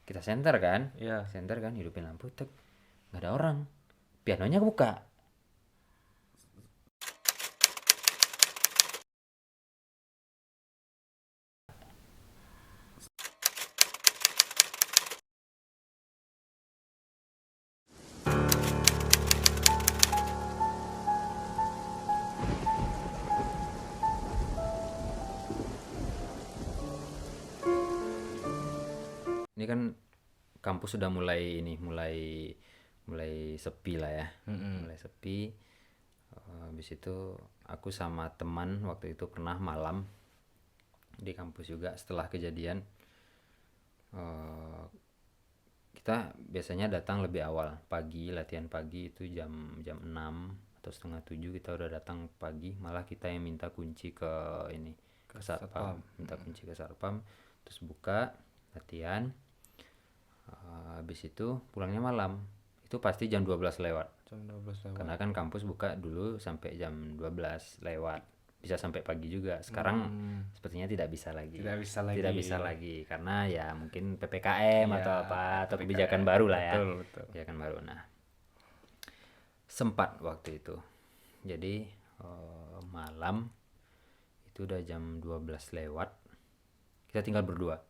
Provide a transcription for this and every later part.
Kita senter kan, Iya. senter kan, hidupin lampu, tek, nggak ada orang, pianonya kebuka. Ini kan kampus sudah mulai mulai sepi lah ya, mulai sepi. Habis itu aku sama teman waktu itu pernah malam di kampus juga setelah kejadian. eh, Kita biasanya datang lebih awal pagi, latihan pagi itu jam jam 6 atau setengah 7 kita udah datang pagi, malah kita yang minta kunci ke ini, ke satpam, minta kunci ke satpam, terus buka latihan. Habis itu pulangnya malam, itu pasti jam 12 lewat, Jam 12 lewat. karena kan kampus buka dulu sampai jam 12 lewat, bisa sampai pagi juga. Sekarang sepertinya tidak bisa lagi. Tidak bisa lagi. Tidak bisa lagi karena ya mungkin PPKM Iya, atau apa, atau PPKM. kebijakan baru lah ya. Betul. Kebijakan baru. Nah, sempat waktu itu. Jadi malam itu udah jam 12 lewat. Kita tinggal berdua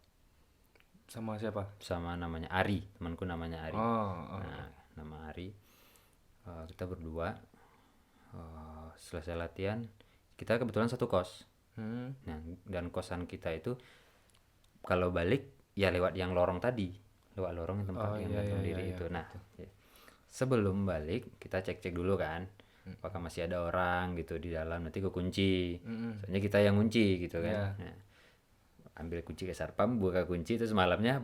Sama siapa? sama namanya Ari, temanku namanya Ari. Oh. Nah, nama Ari. Kita berdua selesai latihan, kita kebetulan satu kos. Nah, dan kosan kita itu kalau balik ya lewat yang lorong tadi, lewat lorong yang tempat yang gantung diri itu. Nah, sebelum balik kita cek dulu kan, apakah masih ada orang gitu di dalam, nanti kekunci. Soalnya kita yang kunci gitu kan. Nah, ambil kunci ke satpam, buka kunci, terus malamnya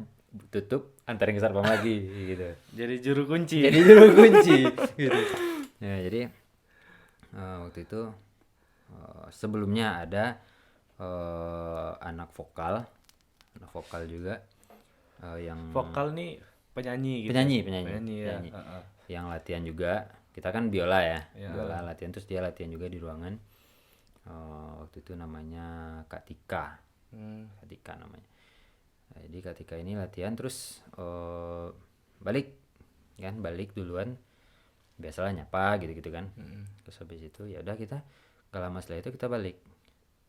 tutup, antarin ke satpam lagi gitu. Jadi juru kunci. Jadi juru kunci gitu. Ya, jadi waktu itu sebelumnya ada anak vokal juga yang Vokal nih penyanyi gitu. penyanyi Ya. penyanyi. Yang latihan juga, kita kan biola ya, biola latihan, terus dia latihan juga di ruangan. Waktu itu namanya Kak Tika. Kak Tika namanya. Nah, jadi Kak Tika ini latihan terus balik duluan, biasalah nyapa gitu kan. Terus habis itu ya udah, kita gak lama setelah itu kita balik,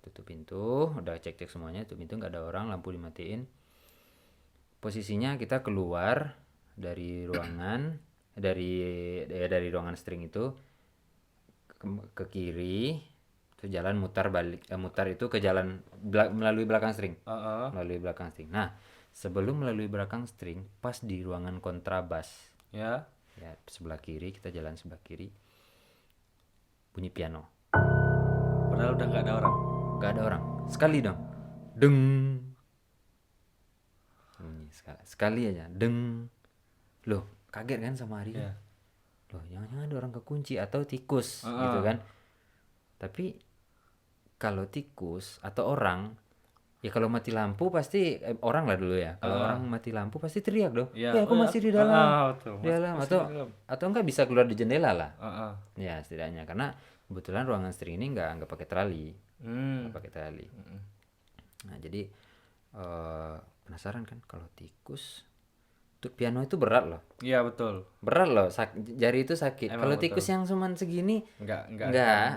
tutup pintu, udah cek semuanya, tutup pintu, nggak ada orang, lampu dimatiin. Posisinya kita keluar dari ruangan, dari ruangan string itu ke kiri, terus jalan mutar balik, mutar itu ke jalan melalui belakang string. Melalui belakang string. Nah, sebelum melalui belakang string, pas di ruangan kontrabas Ya. ya, sebelah kiri, kita jalan sebelah kiri, bunyi piano. Padahal udah nggak ada orang. Gak ada orang, sekali dong, deng, bunyi sekali aja, deng. Loh, kaget kan sama Ari kan? Ya. Loh, jangan-jangan ada orang kekunci atau tikus gitu kan. Tapi kalau tikus atau orang, ya kalau mati lampu pasti orang lah dulu ya. Kalau orang mati lampu pasti teriak dong. Ya, Aku masih di dalam. betul. Di dalam, Masih atau di dalam. atau enggak bisa keluar di jendela lah. Heeh. Ya, setidaknya karena kebetulan ruangan string ini enggak pakai trali. Enggak pakai trali. Nah, jadi penasaran kan, kalau tikus tuh piano itu berat loh. Iya, betul. Berat loh, jari itu sakit. Kalau betul. tikus yang cuman segini Enggak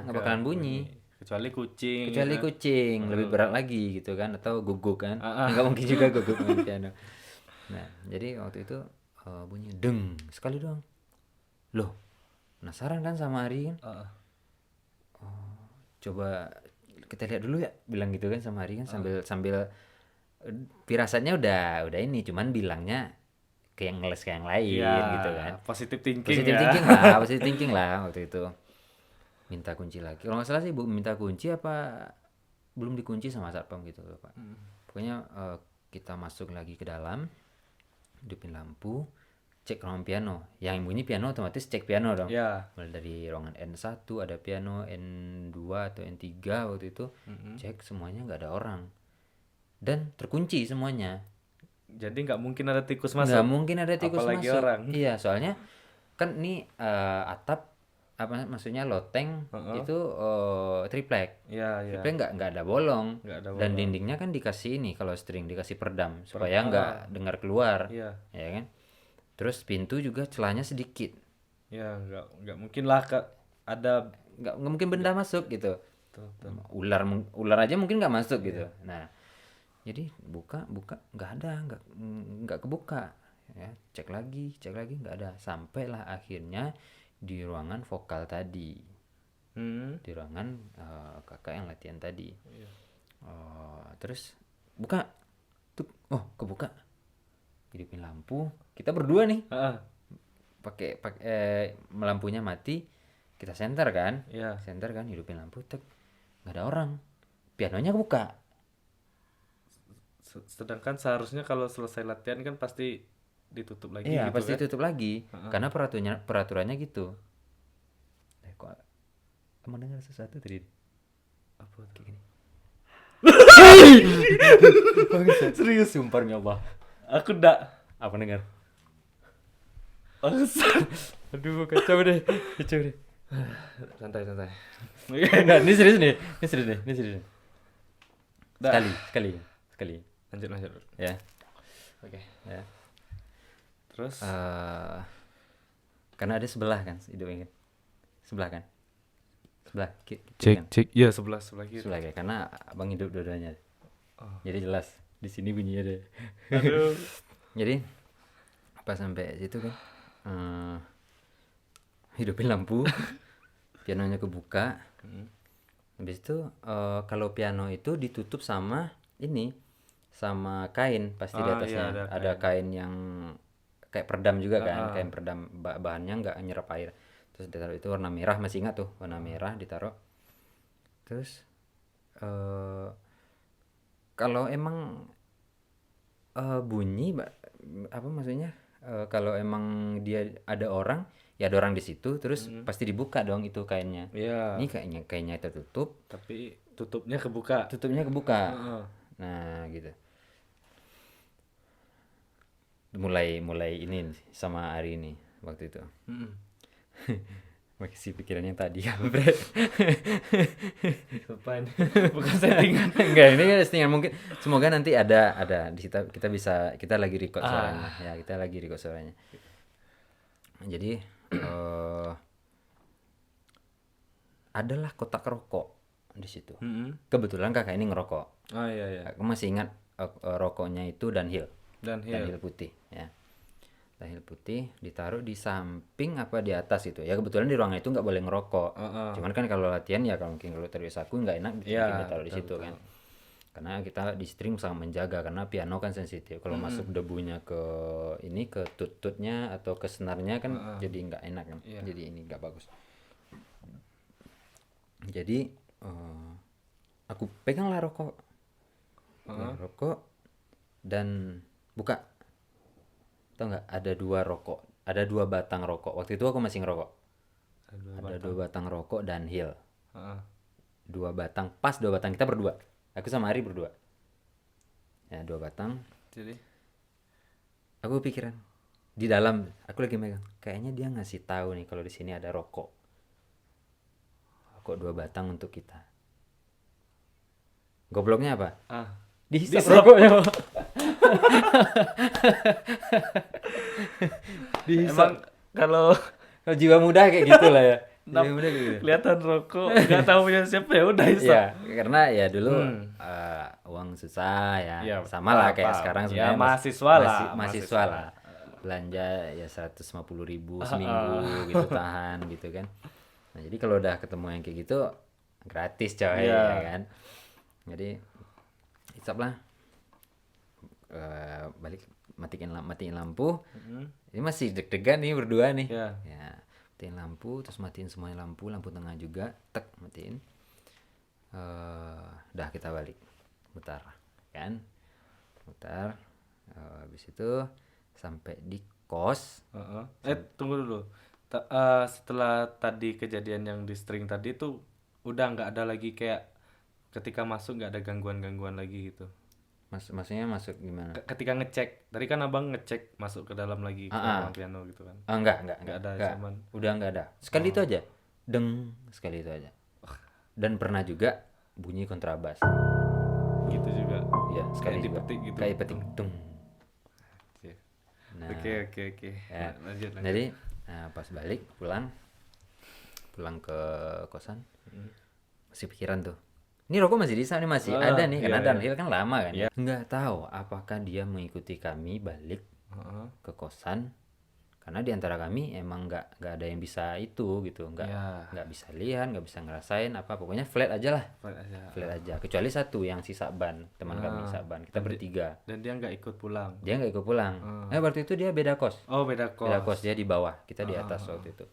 bakalan bunyi. Kecuali kucing. Kecuali kucing lebih berat lagi gitu kan, atau guguk kan. Nggak mungkin juga guguk main piano. Nah, jadi waktu itu bunyi deng sekali doang. Loh, penasaran kan sama Ari kan? Coba kita lihat dulu ya, bilang gitu kan sama Ari kan, sambil firasatnya udah ini, cuman bilangnya kayak ngeles kayak yang lain gitu kan. Positive thinking Positive thinking lah waktu itu. Minta kunci lagi. Kalau nggak salah sih minta kunci apa belum dikunci sama satpam gitu loh, Pak. Pokoknya kita masuk lagi ke dalam, hidupin lampu, cek ruangan piano. Yang bunyi piano otomatis cek piano dong. Ya. Mulai dari ruangan N1 ada piano, N2 atau N3 waktu itu. Cek semuanya nggak ada orang. Dan terkunci semuanya. Jadi nggak mungkin ada tikus masuk. Nggak mungkin ada tikus Apalagi masuk. orang. Iya, soalnya kan ini atap apa maksudnya loteng itu triplek. Iya, iya. Triplek nggak ada bolong. Nggak ada Dan bolong. dindingnya kan dikasih ini kalau string dikasih peredam supaya nggak dengar keluar. Iya. Ya kan? Terus pintu juga celahnya sedikit. Ya, nggak mungkin lah ada Nggak mungkin benda masuk gitu. tuh. Ular aja mungkin nggak masuk gitu. Nah, jadi buka nggak ada, nggak kebuka. Ya, cek lagi nggak ada. Sampailah akhirnya di ruangan vokal tadi, di ruangan kakak yang latihan tadi. Terus buka, tuh, kebuka, hidupin lampu. Kita berdua nih, pakai lampunya mati, kita senter kan, hidupin lampu, nggak ada orang, pianonya kebuka. Sedangkan seharusnya kalau selesai latihan kan pasti ditutup lagi Iya, gitu pasti kan. tutup lagi. Karena peraturannya gitu. Kok emang dengar sesuatu tadi? Apa tuh? Kayak gini. Serius sumpah demi Allah. Aku ndak. Apa dengar? Bangsat. Aduh, kacau deh. Santai. Enggak, ini serius nih. Sekali. Lanjut. Ya. Oke. Ya. Terus Karena ada sebelah kan hidupnya kan. Sebelah kan. Sebelah cek. kan? Iya, sebelah kiri. Sebelah kan. Karena abang hidup dua-duanya. Jadi jelas di sini bunyinya deh. Aduh. Jadi pas sampai situ kan hidupin lampu, pianonya kebuka. Habis itu kalau piano itu ditutup sama kain pasti di atasnya. Iya, ada kain yang kayak peredam juga kan, kain peredam, bahannya nggak nyerap air. Terus ditaruh itu warna merah, masih ingat tuh warna merah ditaruh. Terus kalau emang bunyi apa maksudnya, kalau emang dia ada orang, ya ada orang di situ, terus pasti dibuka dong itu kainnya. Iya. Ini kainnya tertutup, Tapi tutupnya kebuka. Nah gitu. Mulai ini sama Ari ini waktu itu. Masih pikirannya tadi ya, Bre. Apaan? Bukan settingan. Enggak, ini kan settingan. Mungkin semoga nanti ada di kita lagi record suaranya. Ya, kita lagi record suaranya. Jadi adalah kotak rokok di situ. Kebetulan kakak ini ngerokok. Oh iya. Aku masih ingat rokoknya itu Dunhill putih ya. Dunhill putih ditaruh di samping apa di atas itu ya. Kebetulan di ruangan itu nggak boleh ngerokok. Cuman kan kalau latihan ya kalau terbiasa aku nggak enak ditaruh di situ kan. Karena kita di string sangat menjaga, karena piano kan sensitif. Kalau masuk debunya ke tututnya atau ke senarnya kan jadi nggak enak kan. Jadi ini nggak bagus. Jadi aku peganglah rokok. Rokok dan buka. Tahu nggak, ada dua batang rokok. Waktu itu aku masih ngerokok. Ada dua batang rokok Dunhill. 2 batang, pas 2 batang, kita berdua. Aku sama Ari berdua. Ya, 2 batang. Jadi aku pikiran di dalam, aku lagi megang. Kayaknya dia ngasih tahu nih kalau di sini ada rokok. Kok 2 batang untuk kita. Gobloknya apa? Dihisap rokoknya. emang kalau jiwa muda kayak gitulah ya. Jiwa muda kayak gitu. kelihatan rokok nggak tahu punya siapa ya udah hisap. Ya, karena ya dulu uang susah ya. Sama lah kayak sekarang ya, sebenarnya mahasiswa lah. Belanja ya 150.000 seminggu gitu, tahan gitu kan. Nah, jadi kalau udah ketemu yang kayak gitu gratis coy ya kan. Jadi hisap lah. Balik matiin lampu. Ini masih deg-degan nih berdua nih. Ya, matiin lampu, terus matiin semuanya lampu tengah juga, matiin. Udah kita balik. Mutar. Habis itu sampai di kos. Tunggu dulu. Setelah tadi kejadian yang di string tadi tuh udah nggak ada lagi kayak ketika masuk nggak ada gangguan lagi gitu. Maksudnya masuk gimana? Ketika ngecek, tadi kan abang ngecek masuk ke dalam lagi ke ruang piano gitu kan? Enggak ada. Cuman udah enggak ada. Sekali itu aja. deng sekali itu aja. Dan pernah juga bunyi kontrabas. Gitu juga. Ya, sekali Kayak juga. dipetik gitu. Kayak petik deng. Nah, Oke. ya. Lanjut. Jadi pas balik pulang ke kosan, masih pikiran tuh. Ini rokok masih di sana, masih ada nih, karena downhill kan lama kan. Iya. Nggak tahu apakah dia mengikuti kami balik ke kosan, karena di antara kami emang nggak ada yang bisa itu gitu, nggak bisa lihat, nggak bisa ngerasain apa, pokoknya flat aja lah, flat aja. Kecuali satu yang si Saban, teman kami Saban, kita bertiga. Dan dia nggak ikut pulang. Dia nggak ikut pulang. Waktu itu dia beda kos. Oh, beda kos. Beda kos, dia di bawah, kita di atas waktu itu.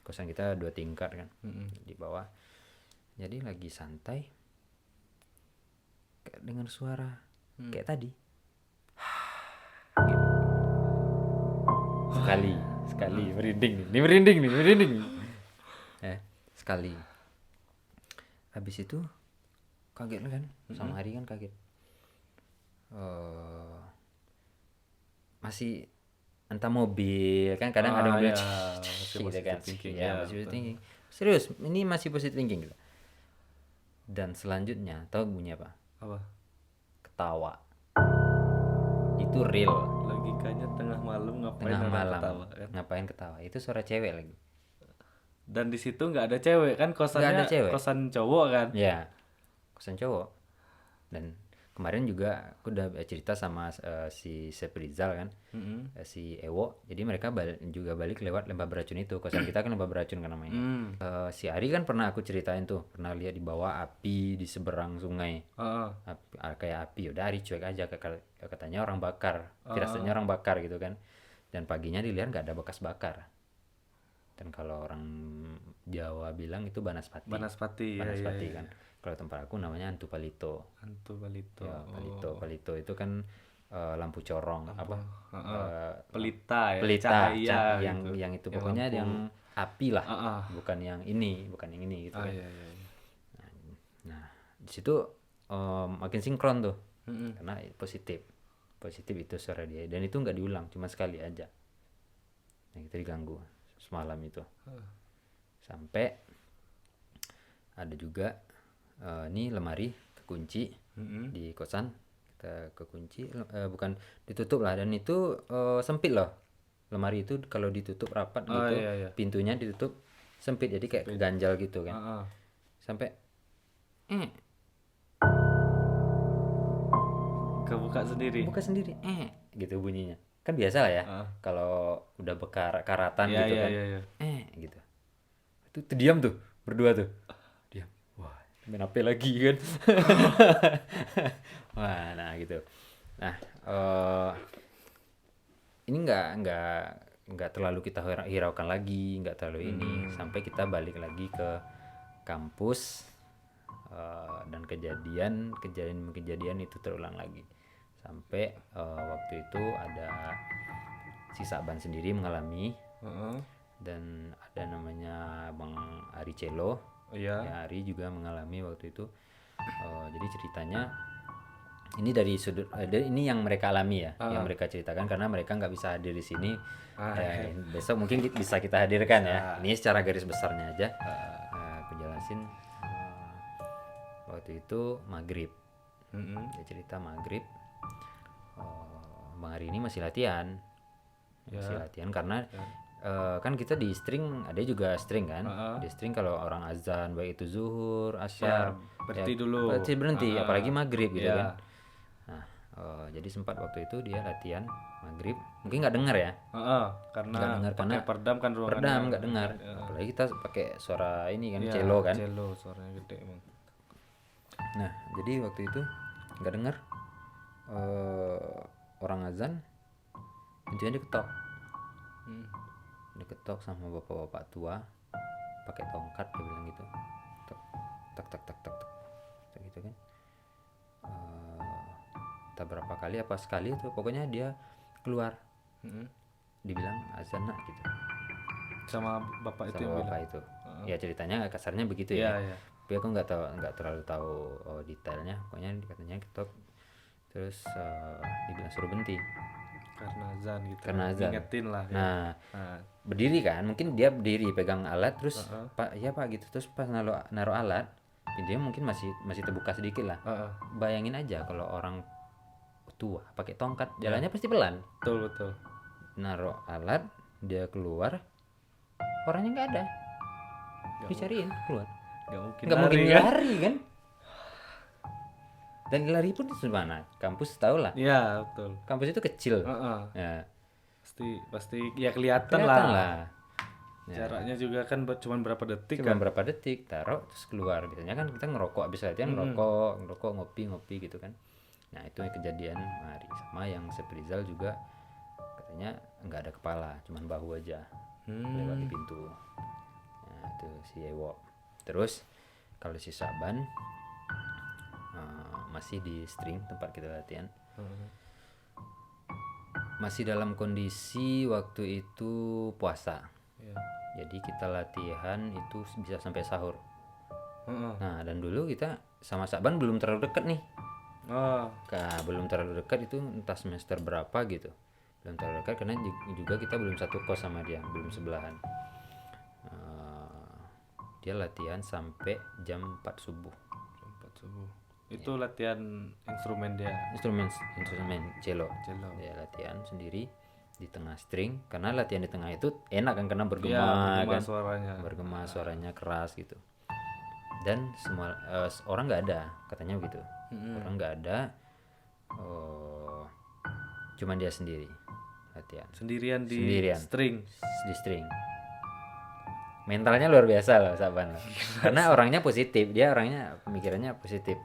Kosan kita 2 tingkat kan, di bawah. Jadi lagi santai, kayak dengar suara kayak tadi. Gitu. Sekali merinding nih. Sekali. Habis itu kaget kan, sama Hari kan kaget. Masih entah mobil kan, kadang ada mobil gitu kan. Masih positive thinking. Serius, ini masih positive thinking gitu. Dan selanjutnya tahu bunyi apa? Apa? Ketawa. Itu real. Logikanya tengah malam ngapain ketawa kan? Ngapain ketawa? Itu suara cewek lagi. Dan di situ nggak ada cewek kan, kosannya Nggak ada cewek. kosan cowok kan? Ya, kosan cowok. Dan kemarin juga aku udah cerita sama si Seprizal kan, si Ewo. Jadi mereka juga balik lewat lembah beracun itu. Kosan kita kan lembah beracun kan namanya. Si Ari kan pernah aku ceritain tuh, pernah lihat di bawah api di seberang sungai. Kayak api. Udah Ari cuek aja, katanya orang bakar. Firasatnya orang bakar gitu kan. Dan paginya dilihat nggak ada bekas bakar. Dan kalau orang Jawa bilang itu banaspati kan. Kalau tempat aku namanya hantu palito. Ya, palito itu kan lampu corong, pelita cahaya yang gitu. yang itu pokoknya lampu. Yang api lah, bukan yang ini gitu kan. Iya. Nah di situ makin sinkron tuh, karena positif itu suara dia, dan itu nggak diulang, cuma sekali aja. Nah kita diganggu semalam itu, sampai ada juga ini lemari kekunci di kosan, kita kekunci, bukan ditutup lah, dan itu sempit loh lemari itu, kalau ditutup rapat gitu. Iya. Pintunya ditutup sempit, jadi kayak ganjal gitu kan. Sampai kebuka sendiri gitu bunyinya, kan biasa lah ya. Kalau udah karatan gitu kan. Gitu itu diam tuh, berdua tuh diam. Wah, main HP lagi kan. Wah, nah gitu. Nah ini nggak terlalu kita hiraukan lagi, nggak terlalu ini, sampai kita balik lagi ke kampus. Dan kejadian itu terulang lagi, sampai waktu itu ada si Saban sendiri mengalami, dan ada namanya Bang Ari Celo. Ya, Ari juga mengalami waktu itu. Jadi ceritanya ini dari sudut ini yang mereka alami ya, yang mereka ceritakan, karena mereka nggak bisa hadir di sini. Besok mungkin bisa kita hadirkan ya. Ini secara garis besarnya aja. Aku jelasin. Waktu itu maghrib, dia cerita maghrib, Bang Hari ini masih latihan, karena kan kita di string, ada juga string kan. Di string kalau orang azan, baik itu zuhur, asyar, berhenti, apalagi maghrib gitu kan. Nah jadi sempat waktu itu dia latihan maghrib, mungkin nggak dengar ya, karena perdam kan ruangannya, perdam nggak dengar. Apalagi kita pakai suara ini kan, cello kan, suaranya gede emang. Nah jadi waktu itu nggak dengar, orang azan, pintunya diketok sama bapak-bapak tua pakai tongkat, dia bilang gitu, tak gitu kan. Tak berapa kali apa sekali itu, pokoknya dia keluar, dibilang azan nak gitu, sama bapak itu, ya ceritanya kasarnya begitu ya. Tapi aku nggak terlalu tahu detailnya, pokoknya katanya ketok, terus dibilang suruh berhenti. karena azan gitu. Karena azan. Ngingetin lah. Nah, berdiri kan, mungkin dia berdiri pegang alat terus Pak ya Pak gitu, terus pas naruh alat pintunya mungkin masih terbuka sedikit lah. Bayangin aja kalau orang tua pakai tongkat jalannya pasti pelan. Betul. Naruh alat, dia keluar, orangnya nggak ada, dicariin keluar, nggak mungkin lari kan. Dan lari pun di mana? Kampus tahu lah. Iya betul. Kampus itu kecil. Ya. Pasti ya kelihatan lah. Jaraknya juga kan cuma berapa detik. Berapa detik, taruh terus keluar. Biasanya kan kita ngerokok habis latihan, ngerokok ngopi gitu kan. Nah itu kejadian hari sama yang Seprizal juga katanya nggak ada kepala, cuman bahu aja lewat di pintu. Nah itu si Ewo. Terus kalau si Saban masih di string tempat kita latihan. Masih dalam kondisi waktu itu puasa. Jadi kita latihan itu bisa sampai sahur. Nah dan dulu kita sama Saban belum terlalu dekat nih. Belum terlalu dekat itu entah semester berapa gitu. Belum terlalu dekat karena juga kita belum satu kos sama dia, belum sebelahan. Dia latihan sampai jam 4 subuh. Itu latihan instrumen dia. Instrumen cello. Dia latihan sendiri di tengah string karena latihan di tengah itu enak kan karena bergema kan. Bergema suaranya keras gitu. Dan semua orang nggak ada katanya begitu. Orang nggak ada. Cuman dia sendiri latihan. Sendirian di string. Mentalnya luar biasa loh Saban loh. Karena orangnya positif, dia orangnya pemikirannya positif.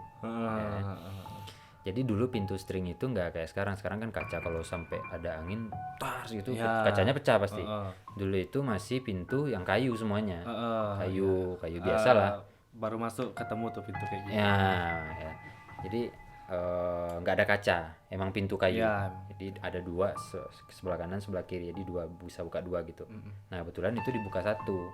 Jadi dulu pintu string itu nggak kayak sekarang kan kaca kalau sampai ada angin tas gitu kacanya pecah pasti. Dulu itu masih pintu yang kayu semuanya. Kayu biasa lah. Baru masuk ketemu tuh pintu kayak gitu. Ya. Jadi nggak ada kaca, emang pintu kayu. Jadi ada dua, sebelah kanan sebelah kiri, jadi dua bisa buka dua gitu. Nah kebetulan itu dibuka satu.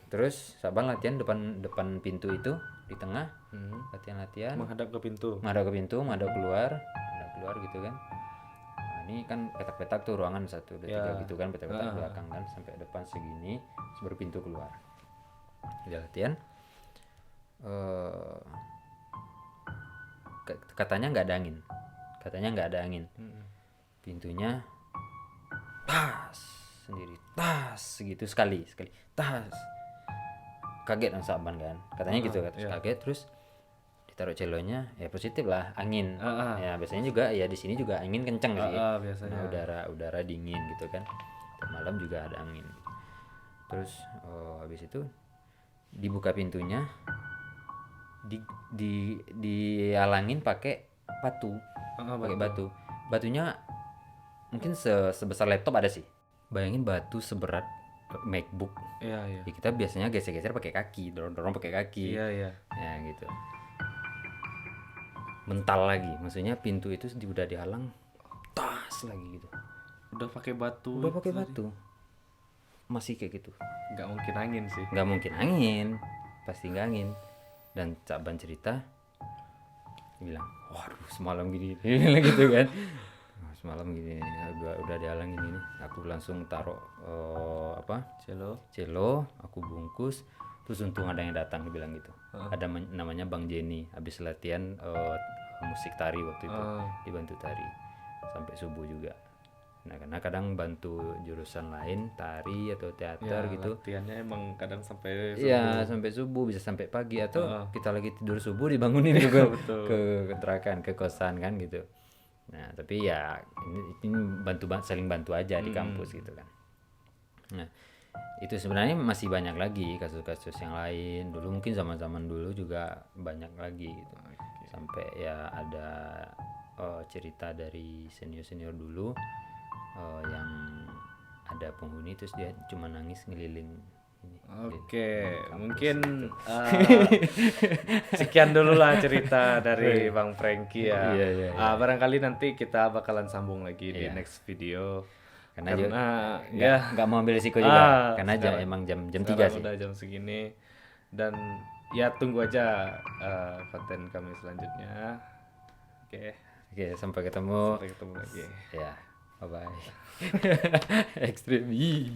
Terus Saban latihan depan pintu itu di tengah, latihan menghadap ke pintu, menghadap keluar gitu kan. Nah, ini kan petak-petak tuh ruangan 1, 2, 3 gitu kan, petak-petak belakang kan sampai depan segini, baru pintu keluar. Dia latihan. Katanya nggak ada angin. Pintunya gitu sekali kaget sama Saban kan katanya gitu kaget terus ditaruh celonya ya positif lah angin. Ya biasanya juga ya di sini juga angin kenceng sih biasanya. Nah, udara dingin gitu kan, malam juga ada angin. Terus habis itu dibuka pintunya, dihalangin pakai batu. Batunya mungkin sebesar laptop ada sih. Bayangin batu seberat MacBook. Iya. Ya, kita biasanya geser-geser pakai kaki, dorong pakai kaki. Iya. Ya gitu. Mental lagi, maksudnya pintu itu udah dihalang, tas lagi gitu. Udah pakai batu. Masih kayak gitu. Nggak mungkin angin sih. Nggak mungkin angin, pasti nggak angin. Dan Saban cerita, bilang, waduh semalam gini gitu kan. Semalam gini udah dihalangin ini, aku langsung taruh cello, aku bungkus, terus untung ada yang datang, dia bilang gitu. Ada namanya Bang Jenny, habis latihan musik tari waktu itu, dibantu tari sampai subuh juga. Nah karena kadang bantu jurusan lain tari atau teater gitu. Latihannya emang kadang sampai subuh. Iya sampai subuh, bisa sampai pagi atau kita lagi tidur subuh dibangunin juga ke kontrakan, ke kosan kan gitu. Nah tapi ya ini saling bantu aja di kampus gitu kan. Nah itu sebenarnya masih banyak lagi kasus-kasus yang lain. Dulu mungkin zaman dulu juga banyak lagi gitu. Sampai ya ada cerita dari senior dulu yang ada penghuni terus dia cuma nangis ngeliling. Mungkin sekian dulu lah cerita dari Bang Franky ya. Iya. Barangkali nanti kita bakalan sambung lagi di next video. Karena nggak mau ambil risiko juga. Karena emang jam 3 sih. Udah jam segini. Dan ya tunggu aja konten kami selanjutnya. Oke, sampai ketemu. Sampai ketemu lagi. Ya, bye bye. Ekstrim. Ih.